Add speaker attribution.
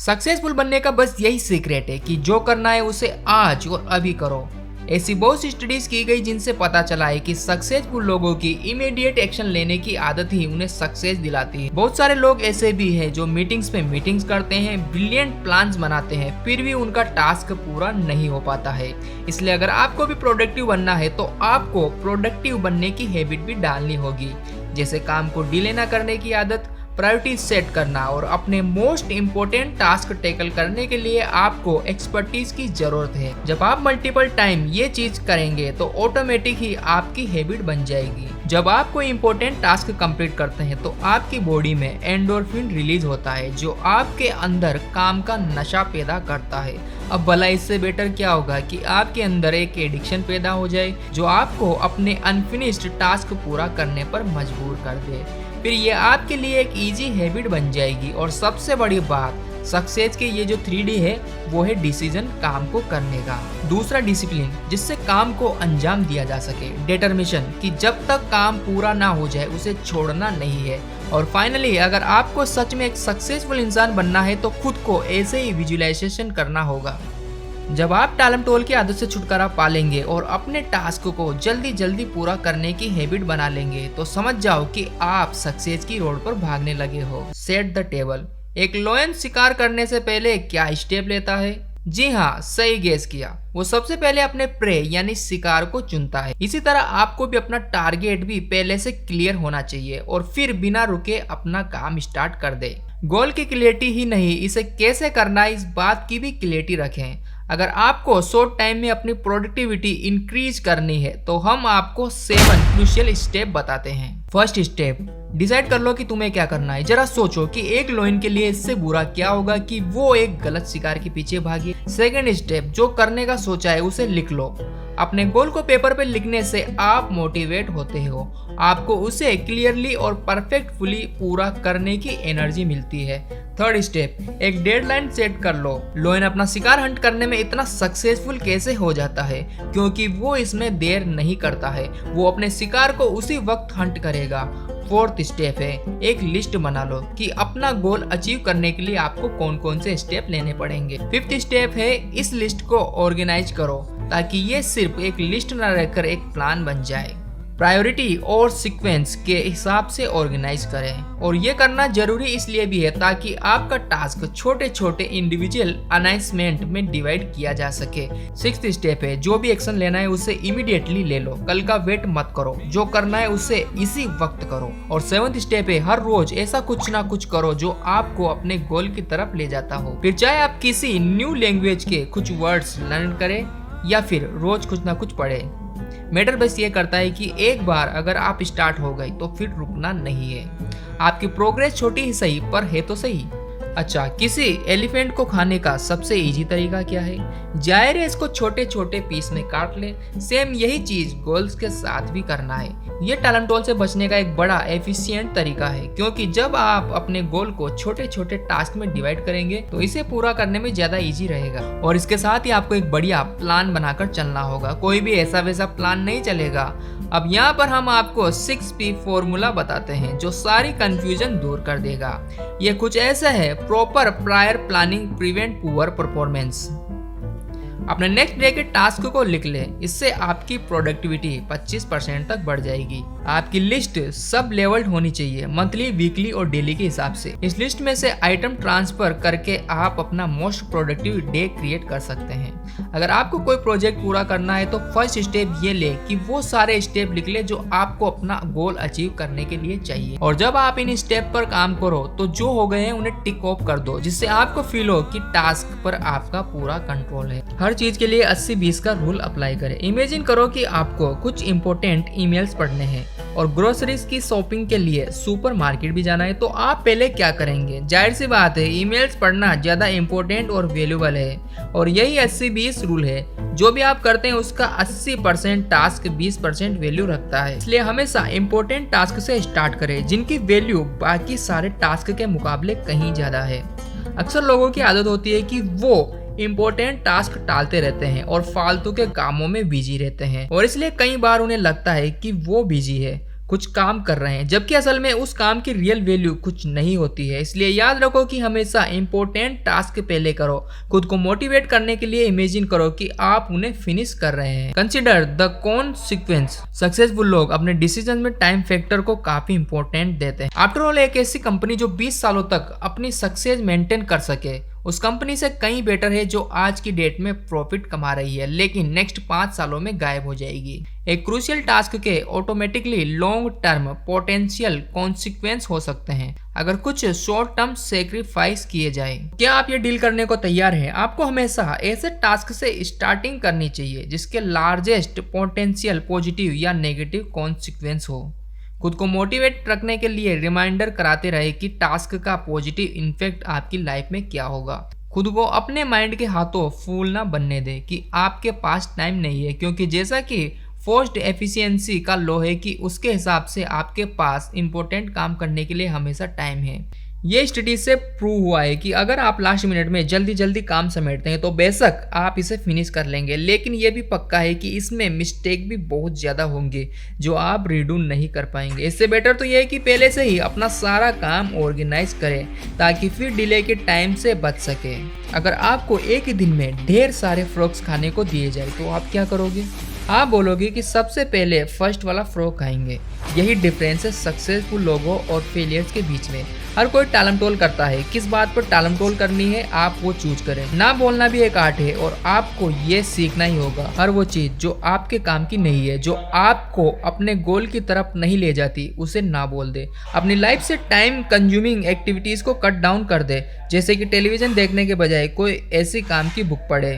Speaker 1: Successful बनने का बस यही सीक्रेट है कि जो करना है उसे आज और अभी करो। ऐसी बहुत सी स्टडीज की गई जिनसे पता चला है कि सक्सेसफुल लोगों की इमीडिएट एक्शन लेने की आदत ही उन्हें सक्सेस दिलाती है। बहुत सारे लोग ऐसे भी हैं जो मीटिंग्स पे मीटिंग्स करते हैं, ब्रिलियंट प्लान्स बनाते हैं, फिर भी उनका टास्क पूरा नहीं हो पाता है। इसलिए अगर आपको भी प्रोडक्टिव बनना है तो आपको प्रोडक्टिव बनने की हैबिट भी डालनी होगी, जैसे काम को डिले न करने की आदत, प्रायोरिटी सेट करना और अपने मोस्ट इम्पोर्टेंट टास्क टैकल करने के लिए आपको एक्सपर्टीज की जरूरत है। जब आप मल्टीपल टाइम ये चीज करेंगे तो ऑटोमेटिक ही आपकी हैबिट बन जाएगी। जब आप कोई इम्पोर्टेंट टास्क कंप्लीट करते हैं तो आपकी बॉडी में एंडोर्फिन रिलीज होता है जो आपके अंदर काम का नशा पैदा करता है। अब भला इससे बेटर क्या होगा कि आपके अंदर एक एडिक्शन पैदा हो जाए जो आपको अपने अनफिनिश्ड टास्क पूरा करने पर मजबूर कर दे। फिर ये आपके लिए एक इजी हैबिट बन जाएगी। और सबसे बड़ी बात, सक्सेस के ये जो 3D है वो है डिसीजन, काम को करने का। दूसरा डिसिप्लिन, जिससे काम को अंजाम दिया जा सके। डिटर्मिनेशन, कि जब तक काम पूरा ना हो जाए उसे छोड़ना नहीं है। और फाइनली, अगर आपको सच में एक सक्सेसफुल इंसान बनना है तो खुद को ऐसे ही विजुअलाइजेशन करना होगा। जब आप टालम-टोल की आदत से छुटकारा पा लेंगे और अपने टास्क को जल्दी जल्दी पूरा करने की हैबिट बना लेंगे तो समझ जाओ कि आप सक्सेस की रोड पर भागने लगे हो। Set the table. एक लायन शिकार करने से पहले क्या स्टेप लेता है? जी हाँ, सही गेस किया। वो सबसे पहले अपने प्रे यानी शिकार को चुनता है। इसी तरह आपको भी अपना टारगेट भी पहले से क्लियर होना चाहिए और फिर बिना रुके अपना काम स्टार्ट कर दे। गोल की क्लियरिटी ही नहीं, इसे कैसे करना है इस बात की भी क्लियरिटी रखें। अगर आपको शॉर्ट टाइम में अपनी प्रोडक्टिविटी इंक्रीज करनी है तो हम आपको 7 क्रूशियल स्टेप बताते हैं। फर्स्ट स्टेप, डिसाइड कर लो कि तुम्हें क्या करना है। जरा सोचो कि एक लायन के लिए इससे बुरा क्या होगा कि वो एक गलत शिकार के पीछे भागे। सेकंड स्टेप, जो करने का सोचा है उसे लिख लो। अपने गोल को पेपर पे लिखने से आप मोटिवेट होते हो, आपको उसे क्लियरली और परफेक्टफुली पूरा करने की एनर्जी मिलती है। थर्ड स्टेप, एक डेडलाइन सेट कर लो। लायन अपना शिकार हंट करने में इतना सक्सेसफुल कैसे हो जाता है? क्योंकि वो इसमें देर नहीं करता है, वो अपने शिकार को उसी वक्त हंट करेगा। फोर्थ स्टेप है, एक लिस्ट बना लो कि अपना गोल अचीव करने के लिए आपको कौन कौन से स्टेप लेने पड़ेंगे। फिफ्थ स्टेप है, इस लिस्ट को ऑर्गेनाइज करो ताकि ये सिर्फ एक लिस्ट न रहकर एक प्लान बन जाए। प्रायोरिटी और सीक्वेंस के हिसाब से ऑर्गेनाइज करें और ये करना जरूरी इसलिए भी है ताकि आपका टास्क छोटे छोटे इंडिविजुअल अनाउंसमेंट में डिवाइड किया जा सके। सिक्स्थ स्टेप है, जो भी एक्शन लेना है उसे इमीडिएटली ले लो, कल का वेट मत करो, जो करना है उसे इसी वक्त करो। और सेवंथ स्टेप है, हर रोज ऐसा कुछ ना कुछ करो जो आपको अपने गोल की तरफ ले जाता हो। फिर चाहे आप किसी न्यू लैंग्वेज के कुछ वर्ड्स लर्न करें या फिर रोज कुछ ना कुछ पढ़े। मैटर बस ये करता है कि एक बार अगर आप स्टार्ट हो गई तो फिर रुकना नहीं है। आपकी प्रोग्रेस छोटी ही सही पर है तो सही। अच्छा, किसी एलिफेंट को खाने का सबसे इजी तरीका क्या है? जाहिर है इसको छोटे छोटे पीस में काट ले। सेम यही चीज गोल्स के साथ भी करना है। ये टालम-टोल से बचने का एक बड़ा एफिशिएंट तरीका है, क्योंकि जब आप अपने गोल को छोटे छोटे टास्क में डिवाइड करेंगे तो इसे पूरा करने में ज्यादा इजी रहेगा। और इसके साथ ही आपको एक बढ़िया प्लान बनाकर चलना होगा, कोई भी ऐसा वैसा प्लान नहीं चलेगा। अब यहाँ पर हम आपको 6P फॉर्मूला बताते हैं जो सारी कंफ्यूजन दूर कर देगा। ये कुछ ऐसा है, proper prior planning prevent poor performance. अपने नेक्स्ट डे के टास्क को लिख ले, इससे आपकी प्रोडक्टिविटी 25% तक बढ़ जाएगी। आपकी लिस्ट सब लेवल्ड होनी चाहिए, मंथली, वीकली और डेली के हिसाब से। इस लिस्ट में से आइटम ट्रांसफर करके आप अपना मोस्ट प्रोडक्टिव डे क्रिएट कर सकते हैं। अगर आपको कोई प्रोजेक्ट पूरा करना है तो फर्स्ट स्टेप ये ले कि वो सारे स्टेप लिख ले जो आपको अपना गोल अचीव करने के लिए चाहिए। और जब आप इन स्टेप पर काम करो तो जो हो गए हैं उन्हें टिक ऑफ कर दो, जिससे आपको फील हो कि टास्क पर आपका पूरा कंट्रोल है। हर चीज के लिए 80-20 का रूल अप्लाई करें। इमेजिन करो कि आपको कुछ इंपॉर्टेंट ईमेल्स पढ़ने हैं और ग्रोसरीज की शॉपिंग के लिए सुपरमार्केट भी जाना है, तो आप पहले क्या करेंगे? जाहिर सी बात है, ईमेल्स पढ़ना ज्यादा इंपॉर्टेंट और वैल्यूएबल है। और यही 80-20 रूल है, जो भी आप करते हैं उसका 80% टास्क 20% वैल्यू रखता है। इसलिए हमेशा इंपॉर्टेंट टास्क से स्टार्ट करें जिनकी वैल्यू बाकी सारे टास्क के मुकाबले कहीं ज्यादा है। अक्सर लोगों की आदत होती है कि वो इम्पोर्टेंट टास्क टालते रहते हैं और फालतू के कामों में बिजी रहते हैं, और इसलिए कई बार उन्हें लगता है कि वो बिजी है, कुछ काम कर रहे हैं, जबकि असल में उस काम की रियल वैल्यू कुछ नहीं होती है। इसलिए याद रखो कि हमेशा इंपॉर्टेंट टास्क पहले करो। खुद को मोटिवेट करने के लिए इमेजिन करो कि आप उन्हें फिनिश कर रहे हैं। Consider the consequence. सक्सेसफुल लोग अपने डिसीजन में टाइम फैक्टर को काफी इंपॉर्टेंट देते हैं। आफ्टर ऑल, एक ऐसी कंपनी जो 20 सालों तक अपनी सक्सेस मेंटेन कर सके उस कंपनी से कहीं बेटर है जो आज की डेट में प्रॉफिट कमा रही है लेकिन नेक्स्ट 5 सालों में गायब हो जाएगी। एक क्रूशियल टास्क के automatically long term potential consequence हो सकते हैं अगर कुछ शॉर्ट टर्म सेक्रीफाइस किए जाए। क्या आप ये डील करने को तैयार हैं? आपको हमेशा ऐसे टास्क से स्टार्टिंग करनी चाहिए जिसके लार्जेस्ट पोटेंशियल पॉजिटिव या नेगेटिव कॉन्सिक्वेंस हो। खुद को मोटिवेट रखने के लिए रिमाइंडर कराते रहे कि टास्क का पॉजिटिव इम्पैक्ट आपकी लाइफ में क्या होगा। खुद को अपने माइंड के हाथों फूल ना बनने दे कि आपके पास टाइम नहीं है, क्योंकि जैसा कि फोर्स्ड एफिशिएंसी का लॉ है कि उसके हिसाब से आपके पास इंपॉर्टेंट काम करने के लिए हमेशा टाइम है। ये स्टडी से प्रूव हुआ है कि अगर आप लास्ट मिनट में जल्दी जल्दी काम समेटते हैं तो बेशक आप इसे फिनिश कर लेंगे, लेकिन ये भी पक्का है कि इसमें मिस्टेक भी बहुत ज़्यादा होंगे जो आप रीडू नहीं कर पाएंगे। इससे बेटर तो ये है कि पहले से ही अपना सारा काम ऑर्गेनाइज करें ताकि फिर डिले के टाइम से बच सके। अगर आपको एक ही दिन में ढेर सारे फ्रॉक्स खाने को दिए जाए तो आप क्या करोगे? आप बोलोगे कि सबसे पहले फर्स्ट वाला फ्रॉक खाएंगे। यही डिफरेंस है सक्सेसफुल लोगों और फेलियर्स के बीच में। हर कोई टालम टोल करता है, किस बात पर टालम टोल करनी है आप वो चूज करें। ना बोलना भी एक आर्ट है और आपको ये सीखना ही होगा। हर वो चीज जो आपके काम की नहीं है, जो आपको अपने गोल की तरफ नहीं ले जाती, उसे ना बोल दे। अपनी लाइफ से टाइम कंज्यूमिंग एक्टिविटीज को कट डाउन कर दे, जैसे कि टेलीविजन देखने के बजाय कोई ऐसी काम की बुक पढ़े।